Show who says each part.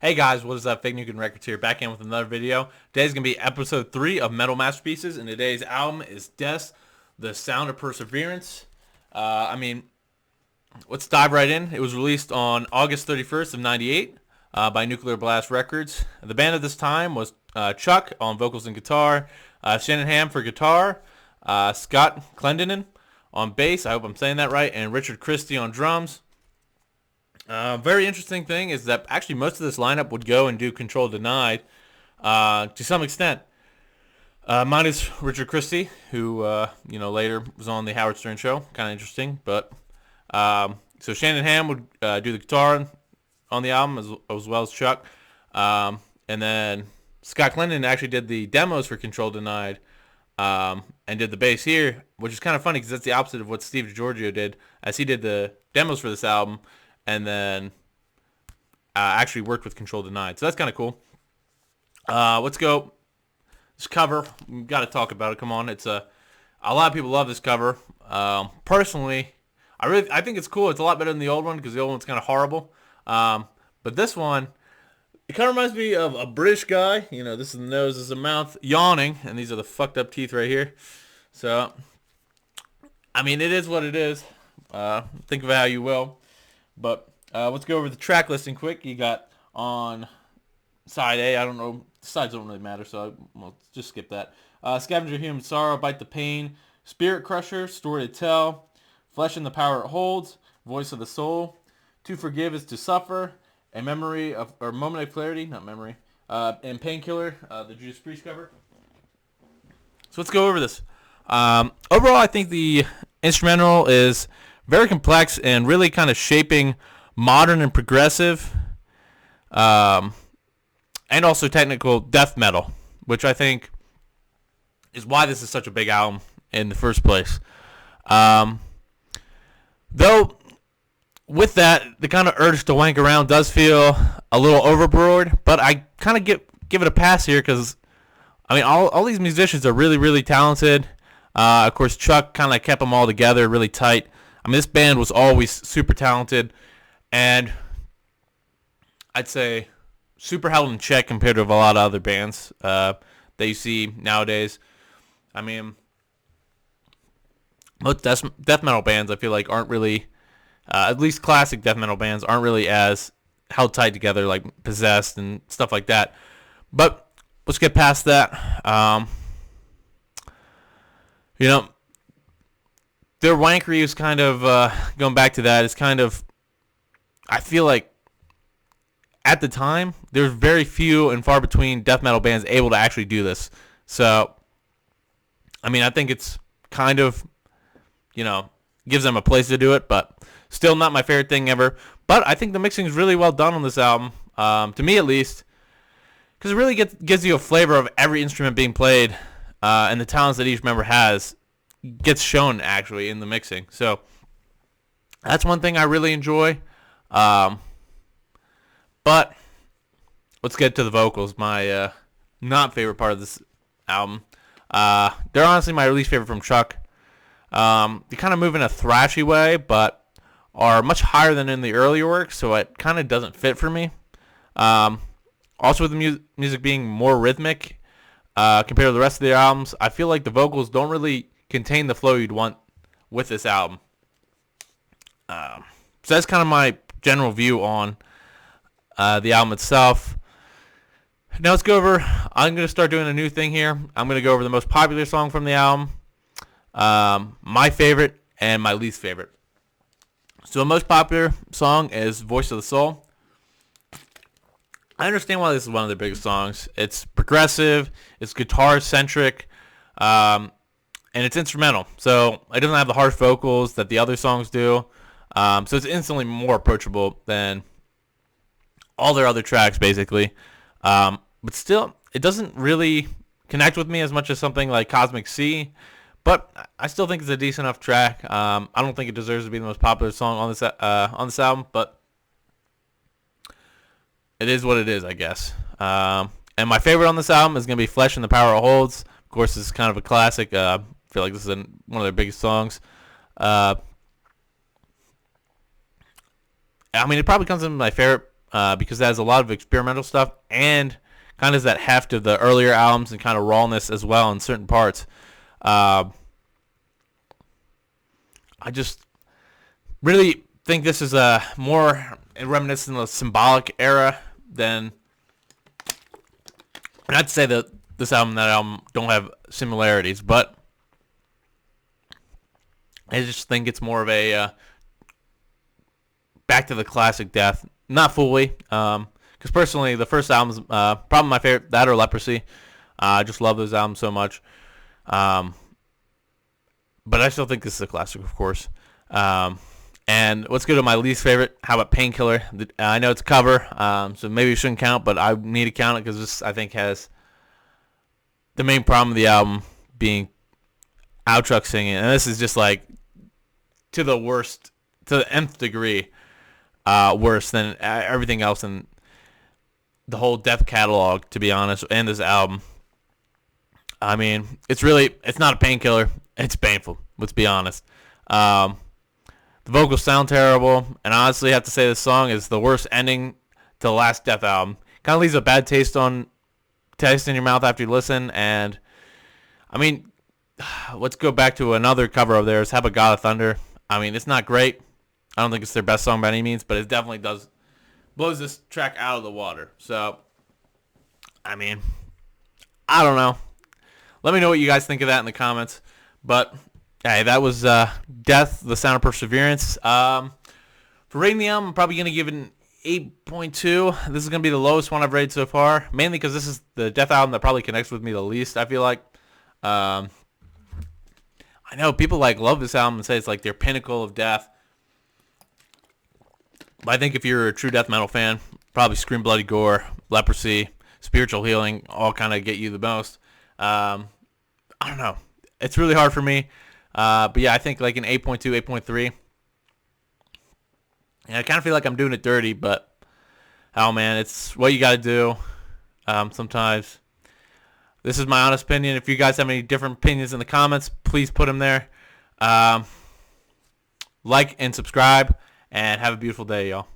Speaker 1: Hey guys, what is up? Fake Nuke and Records here, back in with another video. Today's going to be episode 3 of Metal Masterpieces, and today's album is Death, The Sound of Perseverance. Let's dive right in. It was released on August 31st of 98 by Nuclear Blast Records. The band at this time was Chuck on vocals and guitar, Shannon Ham for guitar, Scott Schuldiner on bass, I hope I'm saying that right, and Richard Christie on drums. Very interesting thing is that actually most of this lineup would go and do Control Denied to some extent. Minus Richard Christie, who later was on the Howard Stern show. Kind of interesting, but so Shannon Ham would do the guitar on the album as well as Chuck, and then Scott Schuldiner actually did the demos for Control Denied and did the bass here, which is kind of funny because that's the opposite of what Steve DiGiorgio did, as he did the demos for this album and then actually worked with Control Denied. So that's kind of cool. Let's go. This cover, we've got to talk about it. Come on, it's a lot of people love this cover. Personally, I think it's cool. It's a lot better than the old one because the old one's kind of horrible. But this one, it kind of reminds me of a British guy. You know, this is the nose, this is the mouth, yawning, and these are the fucked up teeth right here. So, I mean, it is what it is. Think of it how you will. But let's go over the track listing quick. You got on side A, I don't know, sides don't really matter, so we'll just skip that. Scavenger Human Sorrow, Bite the Pain, Spirit Crusher, Story to Tell, Flesh and the Power It Holds, Voice of the Soul, To Forgive is to Suffer, A Memory of, or Moment of Clarity, not memory, and Painkiller, the Judas Priest cover. So let's go over this. Overall, I think the instrumental is very complex and really kind of shaping modern and progressive and also technical death metal, which I think is why this is such a big album in the first place. Though, with that, the kind of urge to wank around does feel a little overboard, but I kind of give it a pass here because, I mean, all these musicians are really, really talented. Of course, Chuck kind of kept them all together really tight. I mean, this band was always super talented, and I'd say super held in check compared to a lot of other bands that you see nowadays. I mean, most death metal bands, I feel like, aren't really, at least classic death metal bands, aren't really as held tight together, like Possessed and stuff like that. But let's get past that. Their wankery is kind of, going back to that, is kind of, I feel like, at the time, there's very few and far between death metal bands able to actually do this. So, I mean, I think it's kind of, gives them a place to do it, but still not my favorite thing ever. But I think the mixing is really well done on this album, to me at least, because it really gives you a flavor of every instrument being played and the talents that each member has gets shown actually in the mixing. So that's one thing I really enjoy. But let's get to the vocals. My not favorite part of this album. They're honestly my least favorite from Chuck. They kind of move in a thrashy way, but are much higher than in the earlier work, so it kind of doesn't fit for me. Also with the music being more rhythmic compared to the rest of their albums, I feel like the vocals don't really contain the flow you'd want with this album. So that's kind of my general view on the album itself. Now let's go over, I'm going to start doing a new thing here. I'm going to go over the most popular song from the album, my favorite, and my least favorite. So the most popular song is Voice of the Soul. I understand why this is one of their biggest songs. It's progressive, it's guitar-centric, and it's instrumental, so it doesn't have the harsh vocals that the other songs do. So it's instantly more approachable than all their other tracks, basically. But still, it doesn't really connect with me as much as something like Cosmic Sea. But I still think it's a decent enough track. I don't think it deserves to be the most popular song on this album, but it is what it is, I guess. And my favorite on this album is going to be Flesh and the Power It Holds. Of course, this is kind of a classic. I feel like this is one of their biggest songs. I mean, it probably comes in my favorite because it has a lot of experimental stuff and kind of that heft of the earlier albums and kind of rawness as well in certain parts. I just really think this is a more reminiscent of the symbolic era than. Not to say that this album and that album don't have similarities, but I just think it's more of a back to the classic Death. Not fully, because personally, the first album's probably my favorite. That or Leprosy. I just love those albums so much. But I still think this is a classic, of course. And let's go to my least favorite. How about Painkiller? I know it's a cover, so maybe it shouldn't count, but I need to count it because this, I think, has the main problem of the album being Chuck singing. And this is just like to the worst, to the nth degree, worse than everything else in the whole Death catalog, to be honest, and this album. I mean, it's not a painkiller. It's painful, let's be honest. The vocals sound terrible, and honestly, I have to say this song is the worst ending to the last Death album. Kind of leaves a bad taste in your mouth after you listen, and I mean, let's go back to another cover of theirs, How About God of Thunder. I mean, it's not great. I don't think it's their best song by any means, but it definitely blows this track out of the water. So, I mean, I don't know. Let me know what you guys think of that in the comments. But hey, that was Death, The Sound of Perseverance. For rating the album, I'm probably going to give it an 8.2. This is going to be the lowest one I've rated so far, mainly because this is the Death album that probably connects with me the least, I feel like. I know people love this album and say it's like their pinnacle of Death. But I think if you're a true death metal fan, probably Scream Bloody Gore, Leprosy, Spiritual Healing all kind of get you the most. I don't know. It's really hard for me. But yeah, I think like an 8.2, 8.3. And I kind of feel like I'm doing it dirty, but oh man, it's what you got to do sometimes. This is my honest opinion. If you guys have any different opinions in the comments, please put them there. Like and subscribe, and have a beautiful day, y'all.